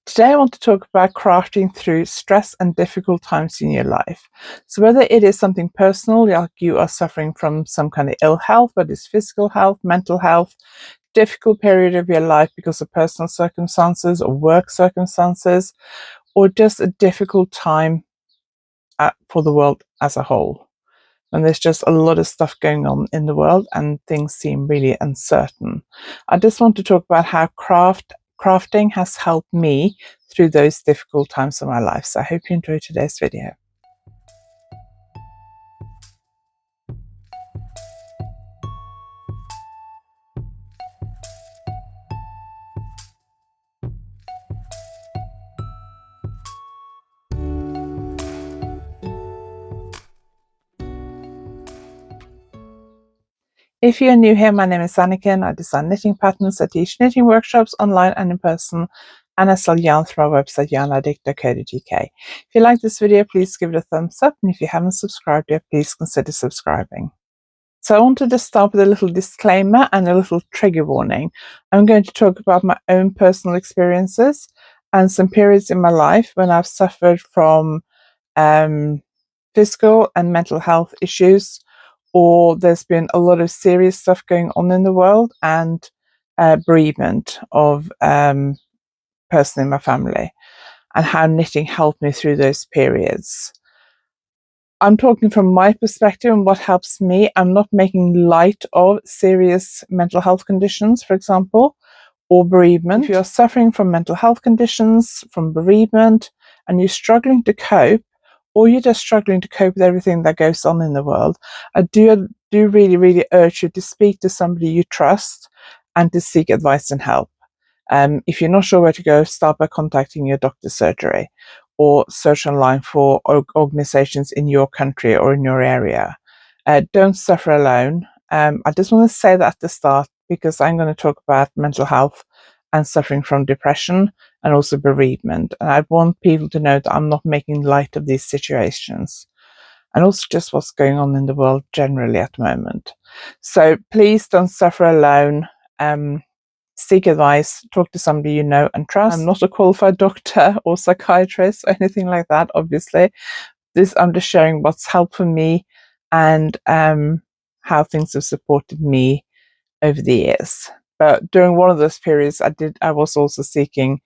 Today I want to talk about crafting through stress and difficult times in your life. So whether it is something personal, like you are suffering from some kind of ill health, whether it's physical health, mental health, difficult period of your life because of personal circumstances or work circumstances, or just a difficult time for the world as a whole. And there's just a lot of stuff going on in the world and things seem really uncertain. I just want to talk about how crafting has helped me through those difficult times of my life. So I hope you enjoyed today's video. If you're new here, my name is Anniken. I design knitting patterns, I teach knitting workshops online and in person, and I sell yarn through our website YarnAddict.co.uk. If you like this video, please give it a thumbs up, and if you haven't subscribed yet, please consider subscribing. So I wanted to start with a little disclaimer and a little trigger warning. I'm going to talk about my own personal experiences and some periods in my life when I've suffered from physical and mental health issues, or there's been a lot of serious stuff going on in the world, and bereavement of a person in my family, and how knitting helped me through those periods. I'm talking from my perspective and what helps me. I'm not making light of serious mental health conditions, for example, or bereavement. If you're suffering from mental health conditions, from bereavement, and you're struggling to cope, or you're just struggling to cope with everything that goes on in the world, I do really, really urge you to speak to somebody you trust and to seek advice and help. If you're not sure where to go, start by contacting your doctor's surgery, or search online for organizations in your country or in your area. Don't suffer alone. I just want to say that at the start, because I'm going to talk about mental health and suffering from depression and also bereavement. And I want people to know that I'm not making light of these situations, and also just what's going on in the world generally at the moment. So please don't suffer alone. Seek advice, talk to somebody you know and trust. I'm not a qualified doctor or psychiatrist or anything like that, obviously. I'm just sharing what's helped for me and how things have supported me over the years. But during one of those periods, I was also seeking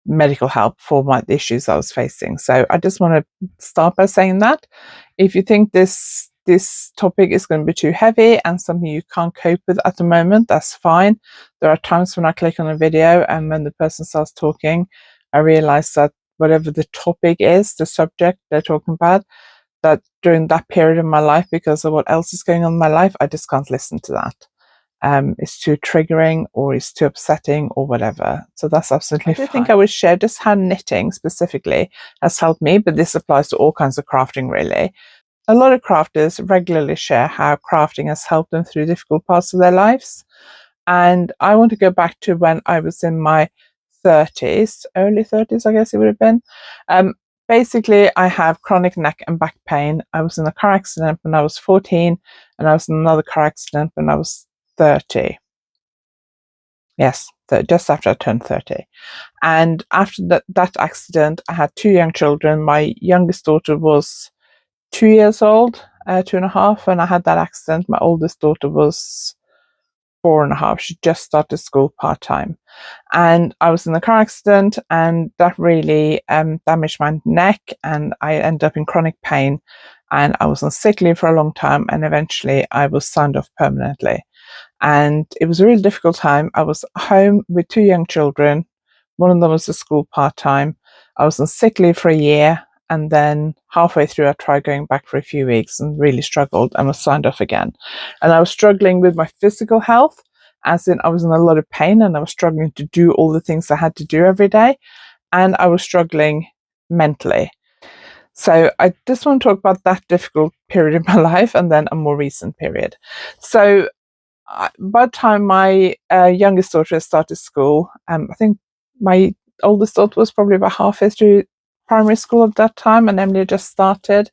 medical help for the issues I was facing. So I just want to start by saying that if you think this topic is going to be too heavy and something you can't cope with at the moment, that's fine. There are times when I click on a video and when the person starts talking, I realize that whatever the topic is, the subject they're talking about, that during that period of my life, because of what else is going on in my life, I just can't listen to that. It's too triggering or it's too upsetting or whatever. So that's absolutely fine. I think I would share just how knitting specifically has helped me, but this applies to all kinds of crafting really. A lot of crafters regularly share how crafting has helped them through difficult parts of their lives. And I want to go back to when I was in my 30s, early 30s, I guess it would have been. Basically, I have chronic neck and back pain. I was in a car accident when I was 14, and I was in another car accident when I was 30. Yes, just after I turned 30. And after that accident, I had two young children. My youngest daughter was 2 years old, 2.5, when I had that accident. My oldest daughter was 4.5. She just started school part-time. And I was in a car accident, and that really damaged my neck, and I ended up in chronic pain. And I was on sick leave for a long time, and eventually I was signed off permanently. And it was a really difficult time. I was home with two young children. One of them was at school part-time. I was on sick leave for a year, and then halfway through I tried going back for a few weeks and really struggled and was signed off again. And I was struggling with my physical health, as in I was in a lot of pain and I was struggling to do all the things I had to do every day, and I was struggling mentally. So I just want to talk about that difficult period in my life and then a more recent period. So by the time my youngest daughter started school, I think my oldest daughter was probably about halfway through primary school at that time, and Emily just started.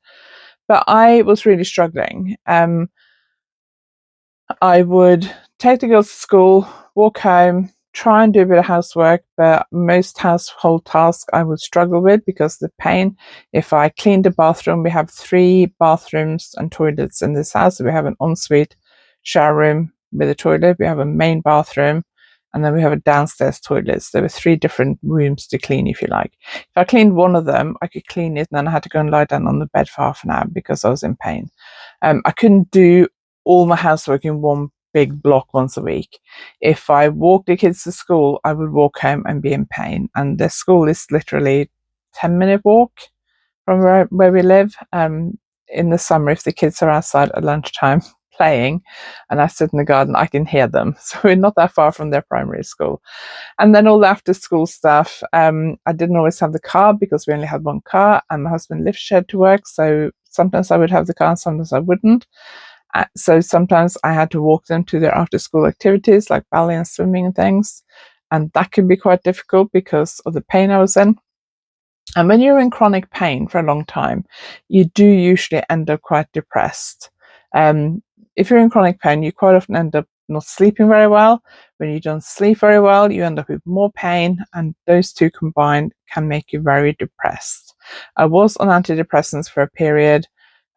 But I was really struggling. I would take the girls to school, walk home, try and do a bit of housework, but most household tasks I would struggle with because of the pain. If I cleaned the bathroom, we have 3 bathrooms and toilets in this house. So we have an ensuite shower room with a toilet, we have a main bathroom, and then we have a downstairs toilet. So there were 3 different rooms to clean, if you like. If I cleaned one of them, I could clean it, and then I had to go and lie down on the bed for half an hour because I was in pain. I couldn't do all my housework in one big block once a week. If I walked the kids to school, I would walk home and be in pain. And the school is literally 10-minute walk from where we live. In the summer, if the kids are outside at lunchtime playing and I sit in the garden, I can hear them. So we're not that far from their primary school. And then all the after school stuff, I didn't always have the car because we only had one car, and my husband lift shared to work. So sometimes I would have the car and sometimes I wouldn't. So sometimes I had to walk them to their after school activities like ballet and swimming and things. And that could be quite difficult because of the pain I was in. And when you're in chronic pain for a long time, you do usually end up quite depressed. If you're in chronic pain, you quite often end up not sleeping very well. When you don't sleep very well, you end up with more pain, and those two combined can make you very depressed. I was on antidepressants for a period.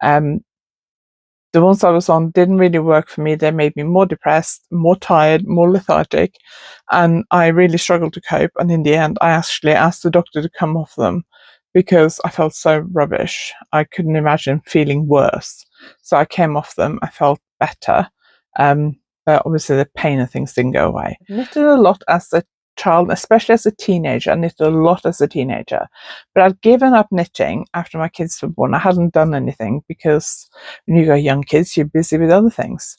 The ones I was on didn't really work for me. They made me more depressed, more tired, more lethargic, and I really struggled to cope. And in the end, I actually asked the doctor to come off them because I felt so rubbish. I couldn't imagine feeling worse. So I came off them. I felt better. But obviously the pain and things didn't go away. I knitted a lot as a child, especially as a teenager. I knitted a lot as a teenager, but I'd given up knitting after my kids were born. I hadn't done anything because when you got young kids, you're busy with other things.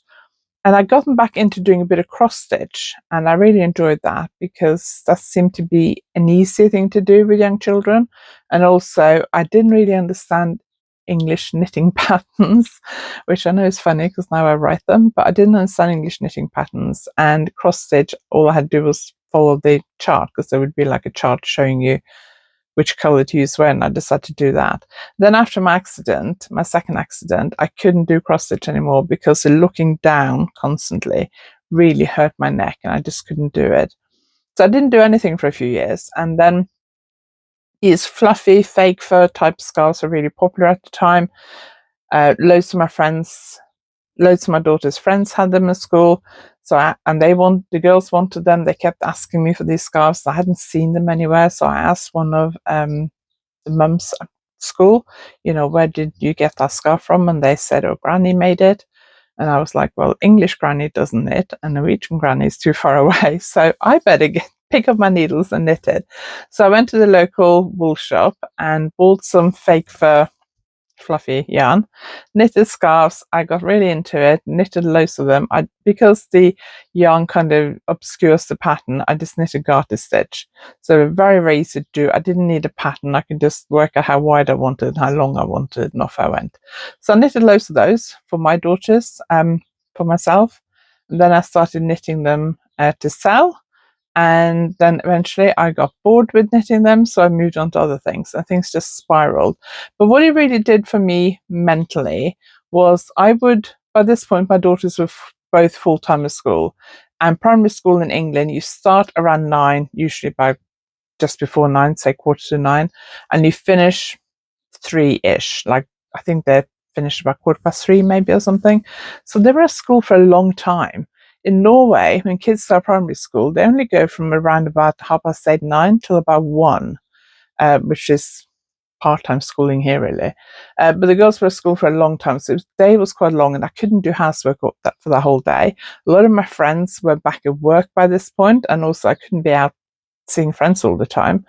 And I'd gotten back into doing a bit of cross stitch, and I really enjoyed that because that seemed to be an easy thing to do with young children. And also, I didn't really understand English knitting patterns, which I know is funny because now I write them, but I didn't understand English knitting patterns. And cross stitch, all I had to do was follow the chart because there would be like a chart showing you which color to use when. I decided to do that. Then after my accident, my second accident, I couldn't do cross stitch anymore because the looking down constantly really hurt my neck and I just couldn't do it. So I didn't do anything for a few years. And then these fluffy fake fur type scarves were really popular at the time. Loads of my daughter's friends had them at school. So the girls wanted them. They kept asking me for these scarves. I hadn't seen them anywhere. So I asked one of the mums at school, where did you get that scarf from? And they said, oh, Granny made it. And I was like, well, English Granny doesn't knit and Norwegian Granny is too far away. So I better pick up my needles and knit it. So I went to the local wool shop and bought some fake fur fluffy yarn, knitted scarves. I got really into it, knitted loads of them. Because the yarn kind of obscures the pattern, I just knitted garter stitch. So very, very easy to do. I didn't need a pattern. I could just work out how wide I wanted, how long I wanted, and off I went. So I knitted loads of those for my daughters, for myself. And then I started knitting them to sell. And then eventually I got bored with knitting them, so I moved on to other things, and things just spiraled. But what it really did for me mentally was by this point, my daughters were both full-time at school. And primary school in England, you start around 9, usually about just before 9, say 9:15, and you finish 3-ish. Like, I think they finished about 3:15 maybe or something. So they were at school for a long time. In Norway, when kids start primary school, they only go from around about 8:30, 9 till about 1, which is part-time schooling here, really. But the girls were at school for a long time, so the day was quite long, and I couldn't do housework for the whole day. A lot of my friends were back at work by this point, and also I couldn't be out seeing friends all the time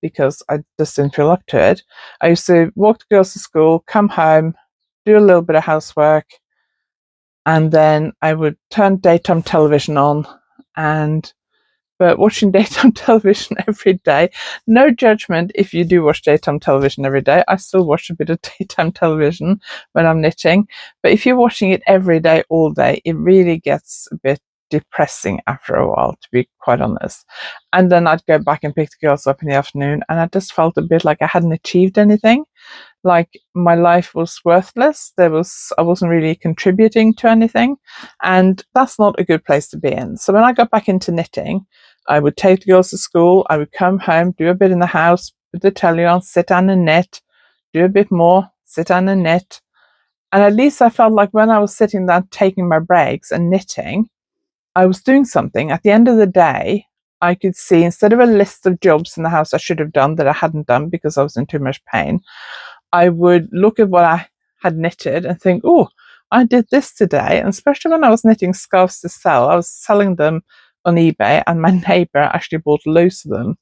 because I just didn't feel up to it. I used to walk the girls to school, come home, do a little bit of housework, and then I would turn daytime television on. But watching daytime television every day, no judgment if you do watch daytime television every day. I still watch a bit of daytime television when I'm knitting. But if you're watching it every day, all day, it really gets a bit depressing after a while, to be quite honest. And then I'd go back and pick the girls up in the afternoon, and I just felt a bit like I hadn't achieved anything. like my life was worthless. I wasn't really contributing to anything, and that's not a good place to be in. So when I got back into knitting, I would take the girls to school, I would come home, do a bit in the house, put the telly on, sit down and knit, do a bit more, sit down and knit. And at least I felt like when I was sitting there taking my breaks and knitting, I was doing something. At the end of the day, I could see, instead of a list of jobs in the house I should have done that I hadn't done because I was in too much pain, I would look at what I had knitted and think, oh, I did this today. And especially when I was knitting scarves to sell, I was selling them on eBay, and my neighbor actually bought loads of them.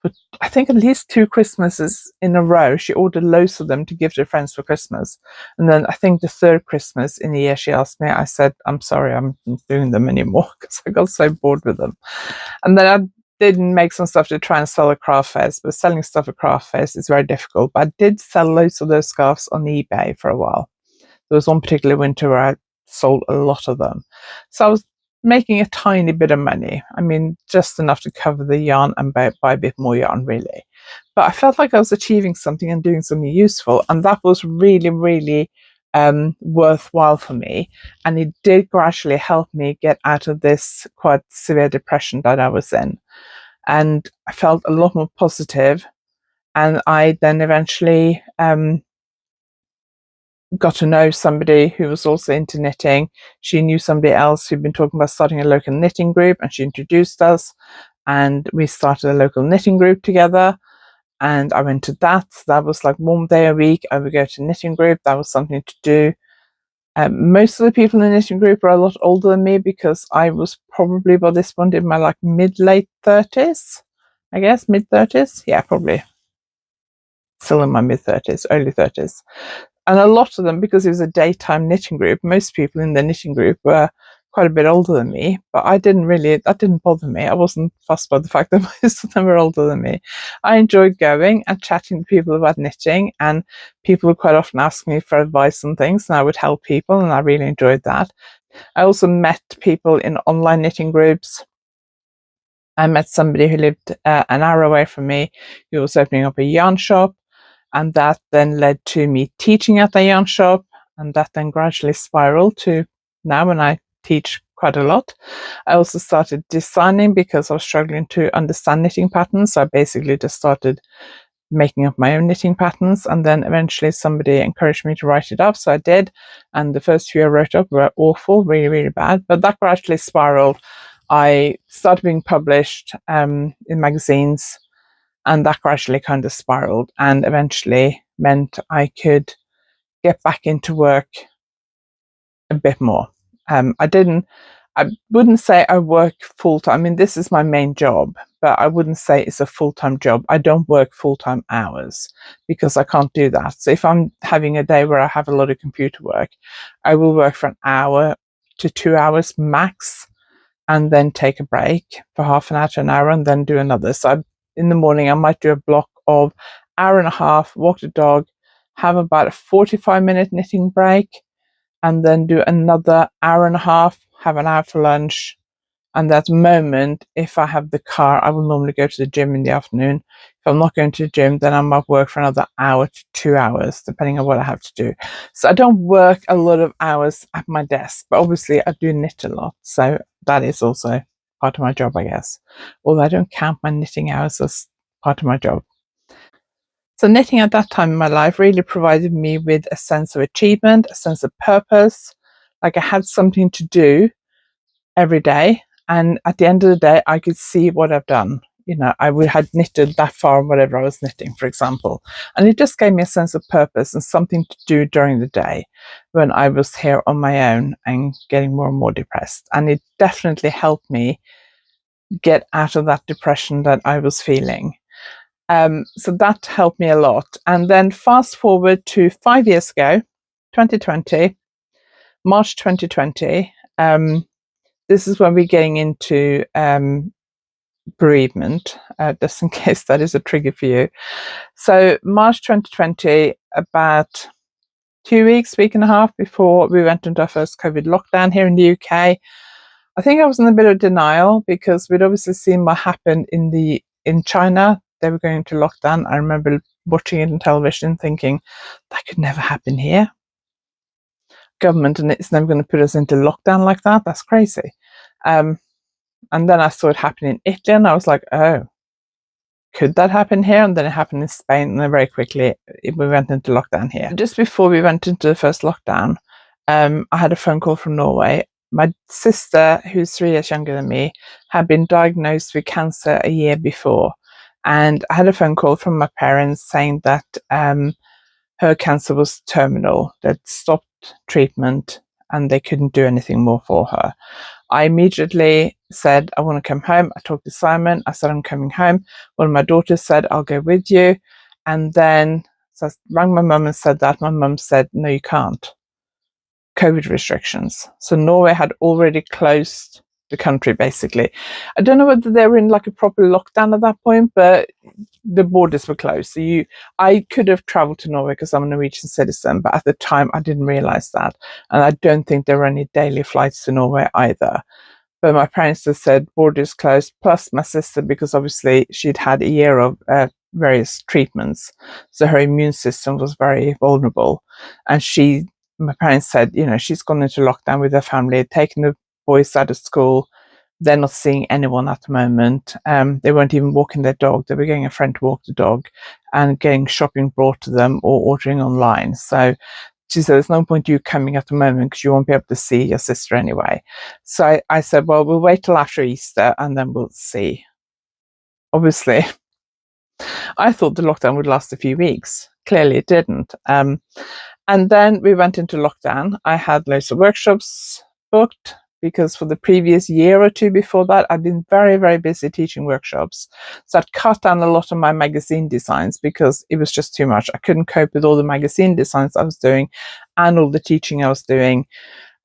But I think at least 2 Christmases in a row, she ordered loads of them to give to friends for Christmas. And then I think the third Christmas in the year she asked me, I said, I'm sorry, I'm not doing them anymore because I got so bored with them. And then I did make some stuff to try and sell at craft fairs, but selling stuff at craft fairs is very difficult. But I did sell loads of those scarves on eBay for a while. There was one particular winter where I sold a lot of them. So I was making a tiny bit of money. I mean, just enough to cover the yarn and buy a bit more yarn, really. But I felt like I was achieving something and doing something useful. And that was really, really worthwhile for me. And it did gradually help me get out of this quite severe depression that I was in. And I felt a lot more positive. And I then eventually got to know somebody who was also into knitting. She knew somebody else who'd been talking about starting a local knitting group, and she introduced us, and we started a local knitting group together. And I went to that. That was like 1 day a week. I would go to knitting group. That was something to do. Most of the people in the knitting group are a lot older than me, because I was probably by this point in my like mid-late 30s, I guess, mid-30s. Yeah, probably still in my mid-30s, early 30s. And a lot of them, because it was a daytime knitting group, most people in the knitting group were quite a bit older than me, but that didn't bother me. I wasn't fussed by the fact that most of them were older than me. I enjoyed going and chatting to people about knitting, and people would quite often ask me for advice on things, and I would help people, and I really enjoyed that. I also met people in online knitting groups. I met somebody who lived an hour away from me, who was opening up a yarn shop. And that then led to me teaching at the yarn shop, and that then gradually spiraled to now when I teach quite a lot. I also started designing because I was struggling to understand knitting patterns. So I basically just started making up my own knitting patterns, and then eventually somebody encouraged me to write it up. So I did, and the first few I wrote up were awful, really, really bad. But that gradually spiraled. I started being published in magazines, and that gradually kind of spiraled and eventually meant I could get back into work a bit more. I wouldn't say I work full time. I mean, this is my main job, but I wouldn't say it's a full time job. I don't work full time hours because I can't do that. So if I'm having a day where I have a lot of computer work, I will work for an hour to 2 hours max, and then take a break for half an hour to an hour, and then do another. So in the morning, I might do a block of hour and a half, walk the dog, have about a 45-minute knitting break, and then do another hour and a half, have an hour for lunch. And that moment, if I have the car, I will normally go to the gym in the afternoon. If I'm not going to the gym, then I might work for another hour to 2 hours, depending on what I have to do. So I don't work a lot of hours at my desk, but obviously I do knit a lot. So that is also part of my job, I guess. Although I don't count my knitting hours as part of my job. So knitting at that time in my life really provided me with a sense of achievement, a sense of purpose. Like I had something to do every day. And at the end of the day, I could see what I've done. You know, had knitted that far, whatever I was knitting, for example. And it just gave me a sense of purpose and something to do during the day when I was here on my own and getting more and more depressed. And it definitely helped me get out of that depression that I was feeling. So that helped me a lot. And then fast forward to 5 years ago, 2020, March 2020. This is when we're getting into bereavement, just in case that is a trigger for you. So March 2020, about 2 weeks, week and a half before we went into our first COVID lockdown here in the UK, I think I was in a bit of denial because we'd obviously seen what happened in China they were going into lockdown, I remember watching it on television thinking, that could never happen here. Government and it's never going to put us into lockdown like that. That's crazy. And then I saw it happen in Italy and I was like, oh, could that happen here? And then it happened in Spain, and then very quickly we went into lockdown here. Just before we went into the first lockdown, I had a phone call from Norway. My sister, who's 3 years younger than me, had been diagnosed with cancer a year before. And I had a phone call from my parents saying that her cancer was terminal. They'd stopped treatment and they couldn't do anything more for her. I immediately said, I want to come home. I talked to Simon. I said, I'm coming home. One of my daughters said, I'll go with you. And then so I rang my mum and said that. My mum said, no, you can't. COVID restrictions. So Norway had already closed the country, basically. I don't know whether they were in like a proper lockdown at that point, but the borders were closed. So I could have traveled to Norway because I'm a Norwegian citizen, but at the time I didn't realize that. And I don't think there were any daily flights to Norway either. But my parents just said borders closed, plus my sister, because obviously she'd had a year of various treatments. So her immune system was very vulnerable. And my parents said, she's gone into lockdown with her family, taken the boys out of school. They're not seeing anyone at the moment. They weren't even walking their dog. They were getting a friend to walk the dog and getting shopping brought to them or ordering online. So she said, there's no point you coming at the moment because you won't be able to see your sister anyway. So I said, well, we'll wait till after Easter and then we'll see. Obviously, I thought the lockdown would last a few weeks. Clearly it didn't. And then we went into lockdown. I had loads of workshops booked because for the previous year or two before that, I'd been very, very busy teaching workshops. So I'd cut down a lot of my magazine designs because it was just too much. I couldn't cope with all the magazine designs I was doing and all the teaching I was doing.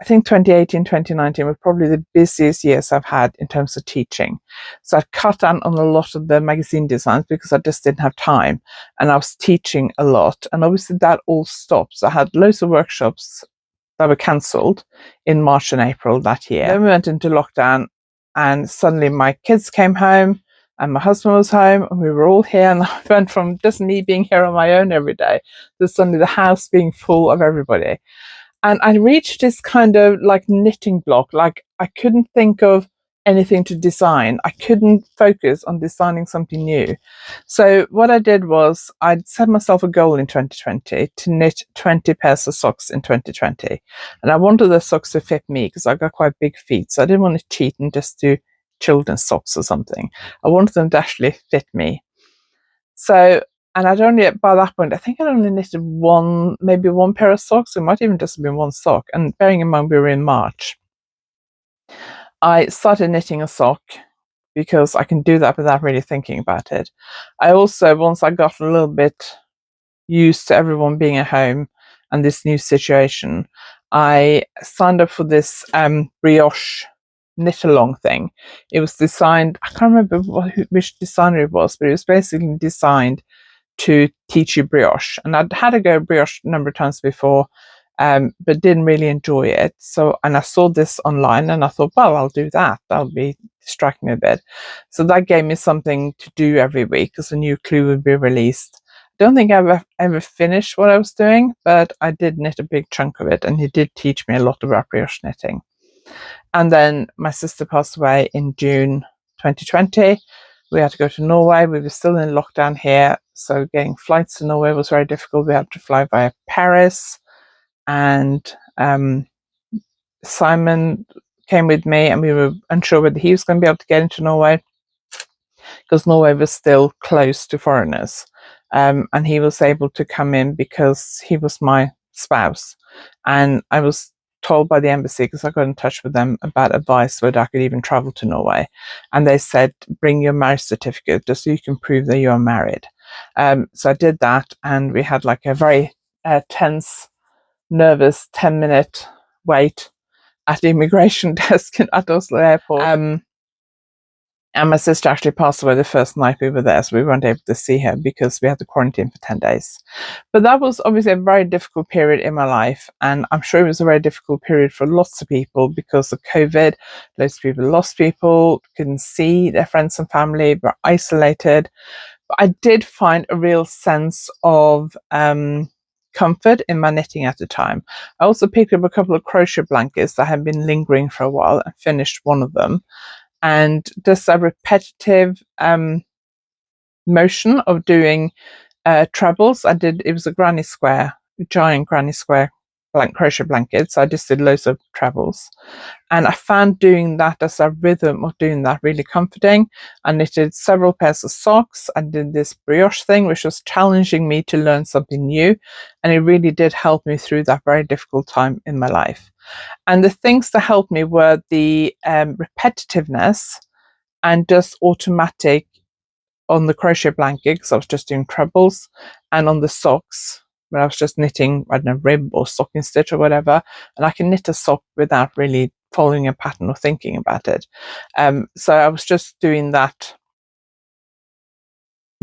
I think 2018, 2019 were probably the busiest years I've had in terms of teaching. So I cut down on a lot of the magazine designs because I just didn't have time and I was teaching a lot. And obviously that all stopped. So I had loads of workshops that were cancelled in March and April that year. Then we went into lockdown and suddenly my kids came home and my husband was home and we were all here, and I went from just me being here on my own every day to suddenly the house being full of everybody. And I reached this kind of like knitting block, like I couldn't think of anything to design. I couldn't focus on designing something new. So what I did was I'd set myself a goal in 2020 to knit 20 pairs of socks in 2020. And I wanted the socks to fit me because I got quite big feet. So I didn't want to cheat and just do children's socks or something. I wanted them to actually fit me. So, and by that point, I think I'd only knitted maybe one pair of socks. It might even just have been one sock. And bearing in mind we were in March, I started knitting a sock because I can do that without really thinking about it. I also, once I got a little bit used to everyone being at home and this new situation, I signed up for this brioche knit along thing. It was designed, I can't remember which designer it was, but it was basically designed to teach you brioche. And I'd had to go brioche a number of times before, but didn't really enjoy it. So, and I saw this online and I thought, well, I'll do that. That'll be distracting me a bit. So that gave me something to do every week because a new clue would be released. I don't think I ever finished what I was doing, but I did knit a big chunk of it, and he did teach me a lot about brioche knitting. And then my sister passed away in June 2020. We had to go to Norway. We were still in lockdown here, so getting flights to Norway was very difficult. We had to fly via Paris, and Simon came with me, and we were unsure whether he was going to be able to get into Norway because Norway was still closed to foreigners. And he was able to come in because he was my spouse. And I was told by the embassy, because I got in touch with them about advice whether I could even travel to Norway. And they said, bring your marriage certificate just so you can prove that you are married. So I did that, and we had like a very tense, nervous 10-minute wait at the immigration desk at Oslo airport. And my sister actually passed away the first night we were there, so we weren't able to see her because we had to quarantine for 10 days. But that was obviously a very difficult period in my life, and I'm sure it was a very difficult period for lots of people because of COVID. Lots of people lost people, couldn't see their friends and family, were isolated. But I did find a real sense of comfort in my knitting at the time. I also picked up a couple of crochet blankets that had been lingering for a while and finished one of them. And just a repetitive motion of doing trebles. It was a granny square, giant granny square crochet blanket. So I just did loads of trebles. And I found doing that as a rhythm of doing that really comforting. I knitted several pairs of socks. I did this brioche thing, which was challenging me to learn something new. And it really did help me through that very difficult time in my life. And the things that helped me were the repetitiveness and just automatic on the crochet blanket, because I was just doing trebles, and on the socks where I was just knitting, I don't know, rib or stocking stitch or whatever. And I can knit a sock without really following a pattern or thinking about it. So I was just doing that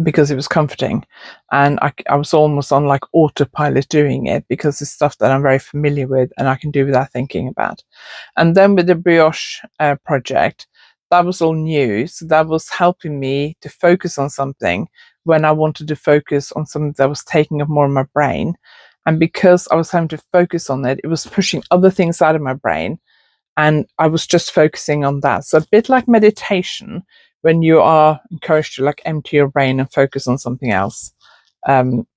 because it was comforting, and I was almost on like autopilot doing it because it's stuff that I'm very familiar with and I can do without thinking about. And then with the brioche project, that was all new, so that was helping me to focus on something when I wanted to focus on something that was taking up more of my brain. And because I was having to focus on it, it was pushing other things out of my brain, and I was just focusing on that. So a bit like meditation, when you are encouraged to like empty your brain and focus on something else,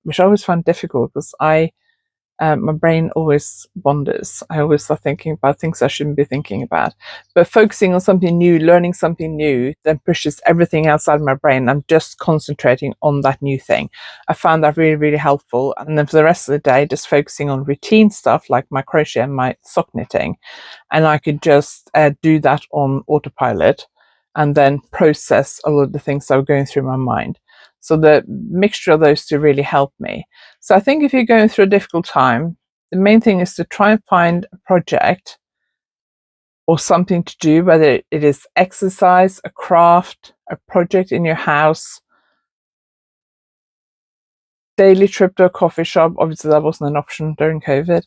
which I always find difficult because my brain always wanders. I always start thinking about things I shouldn't be thinking about. But focusing on something new, learning something new, then pushes everything outside of my brain. I'm just concentrating on that new thing. I found that really, really helpful. And then for the rest of the day, just focusing on routine stuff like my crochet and my sock knitting. And I could just do that on autopilot and then process a lot of the things that were going through my mind. So the mixture of those two really helped me. So I think if you're going through a difficult time, the main thing is to try and find a project or something to do, whether it is exercise, a craft, a project in your house, daily trip to a coffee shop. Obviously, that wasn't an option during COVID.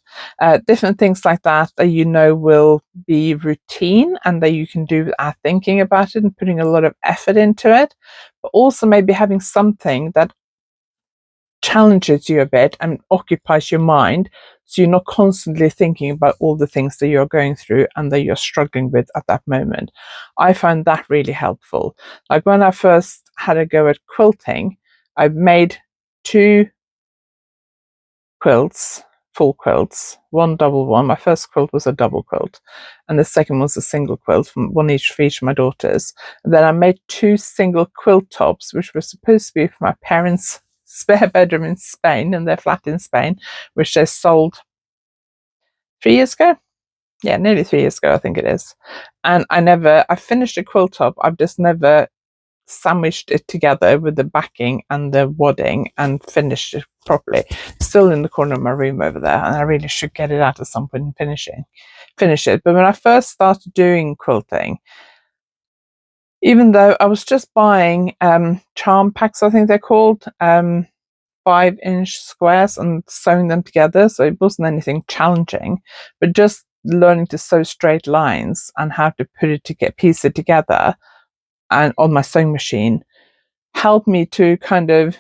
Different things like that that you know will be routine and that you can do without thinking about it and putting a lot of effort into it. But also maybe having something that challenges you a bit and occupies your mind, so you're not constantly thinking about all the things that you're going through and that you're struggling with at that moment. I find that really helpful. Like when I first had a go at quilting, I made 2 quilts, full quilts, one double one. My first quilt was a double quilt, and the second was a single quilt, from one each for each of my daughters. And then I made 2 single quilt tops, which were supposed to be for my parents' spare bedroom in Spain, and their flat in Spain, which they sold 3 years ago. Yeah, nearly 3 years ago, I think it is. And I finished a quilt top. I've just never sandwiched it together with the backing and the wadding and finished it properly. Still in the corner of my room over there, and I really should get it out at some point and finish it. But when I first started doing quilting, even though I was just buying charm packs, I think they're called, 5-inch squares, and sewing them together, so it wasn't anything challenging, but just learning to sew straight lines and how to piece it together and on my sewing machine helped me to kind of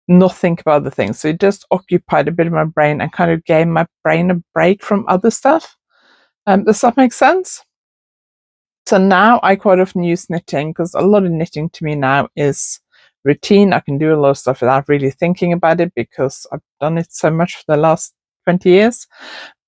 not think about other things. So it just occupied a bit of my brain and kind of gave my brain a break from other stuff. Does that make sense? So now I quite often use knitting, because a lot of knitting to me now is routine. I can do a lot of stuff without really thinking about it because I've done it so much for the last 20 years.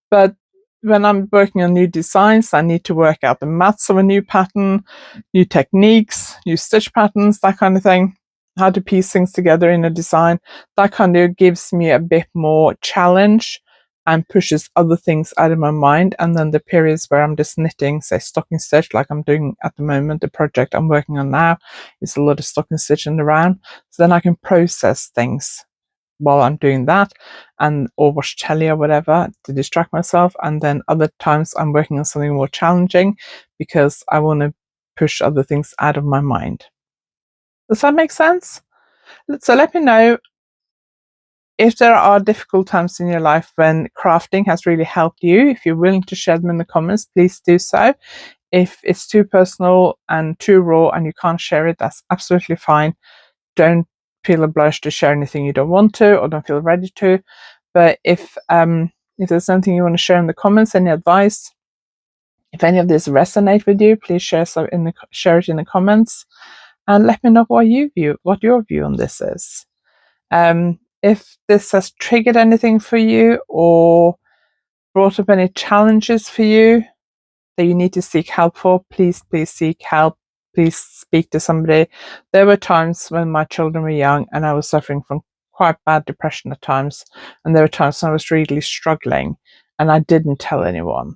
But when I'm working on new designs, I need to work out the maths of a new pattern, new techniques, new stitch patterns, that kind of thing, how to piece things together in a design. That kind of gives me a bit more challenge and pushes other things out of my mind. And then the periods where I'm just knitting, say stocking stitch, like I'm doing at the moment, the project I'm working on now is a lot of stocking stitching around. So then I can process things while I'm doing that, and or watch telly or whatever to distract myself. And then other times I'm working on something more challenging because I want to push other things out of my mind. Does that make sense? So let me know if there are difficult times in your life when crafting has really helped you. If you're willing to share them in the comments, please do so. If it's too personal and too raw and you can't share it, that's absolutely fine. don't feel obliged to share anything you don't want to or don't feel ready to. But if there's something you want to share in the comments, any advice, if any of this resonate with you, please share it in the comments, and let me know what your view on this is. If this has triggered anything for you or brought up any challenges for you that you need to seek help for, please seek help. Please speak to somebody. There were times when my children were young and I was suffering from quite bad depression at times, and there were times when I was really struggling and I didn't tell anyone.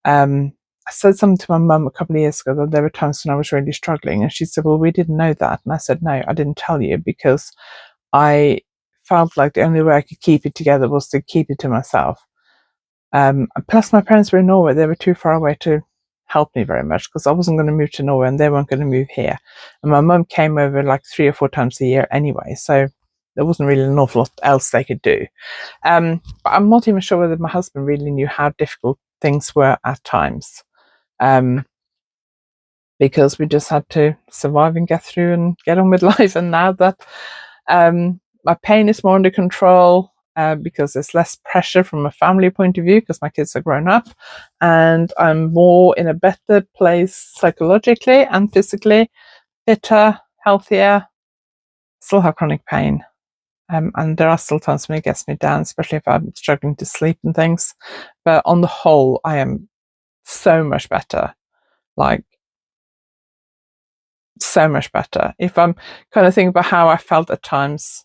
I said something to my mum a couple of years ago that there were times when I was really struggling, and she said, well, we didn't know that. And I said, no, I didn't tell you because I felt like the only way I could keep it together was to keep it to myself. Plus, my parents were in Norway. They were too far away to help me very much because I wasn't going to move to Norway and they weren't going to move here. And my mum came over like 3 or 4 times a year anyway, so there wasn't really an awful lot else they could do. But I'm not even sure whether my husband really knew how difficult things were at times, because we just had to survive and get through and get on with life. And now that my pain is more under control, because there's less pressure from a family point of view because my kids are grown up, and I'm more in a better place psychologically and physically, fitter, healthier. Still have chronic pain, and there are still times when it gets me down, especially if I'm struggling to sleep and things. But on the whole, I am so much better, like so much better. If I'm kind of thinking about how I felt at times,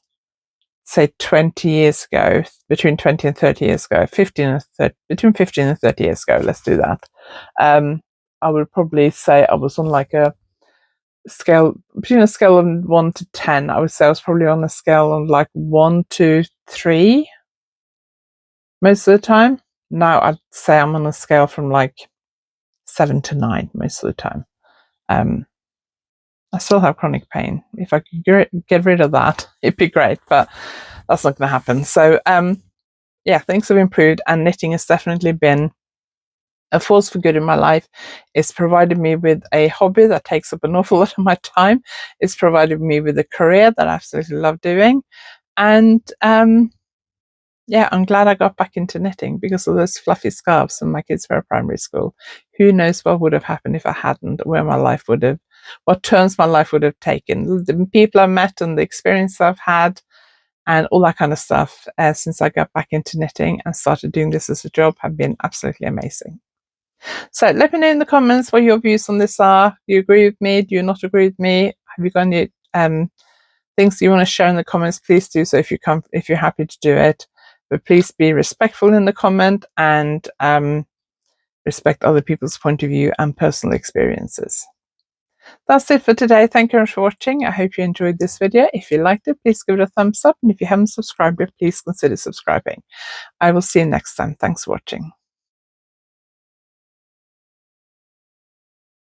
say 20 years ago, between 20 and 30 years ago, between 15 and 30 years ago, let's do that. I would probably say I was on like a scale, between a scale of 1 to 10, I would say I was probably on a scale of like 1 to 3 most of the time. Now I'd say I'm on a scale from like 7 to 9 most of the time. I still have chronic pain. If I could get rid of that, it'd be great, but that's not going to happen. So, yeah, things have improved, and knitting has definitely been a force for good in my life. It's provided me with a hobby that takes up an awful lot of my time. It's provided me with a career that I absolutely love doing. And yeah, I'm glad I got back into knitting because of those fluffy scarves when my kids were at primary school. Who knows what would have happened if I hadn't, what turns my life would have taken, the people I've met and the experience I've had and all that kind of stuff, since I got back into knitting and started doing this as a job, have been absolutely amazing. So let me know in the comments what your views on this are. Do you agree with me? Do you not agree with me? Have you got any things you want to share in the comments? Please do so if you're happy to do it. But please be respectful in the comment and respect other people's point of view and personal experiences. That's it for today. Thank you very much for watching. I hope you enjoyed this video. If you liked it, please give it a thumbs up. And if you haven't subscribed yet, please consider subscribing. I will see you next time. Thanks for watching.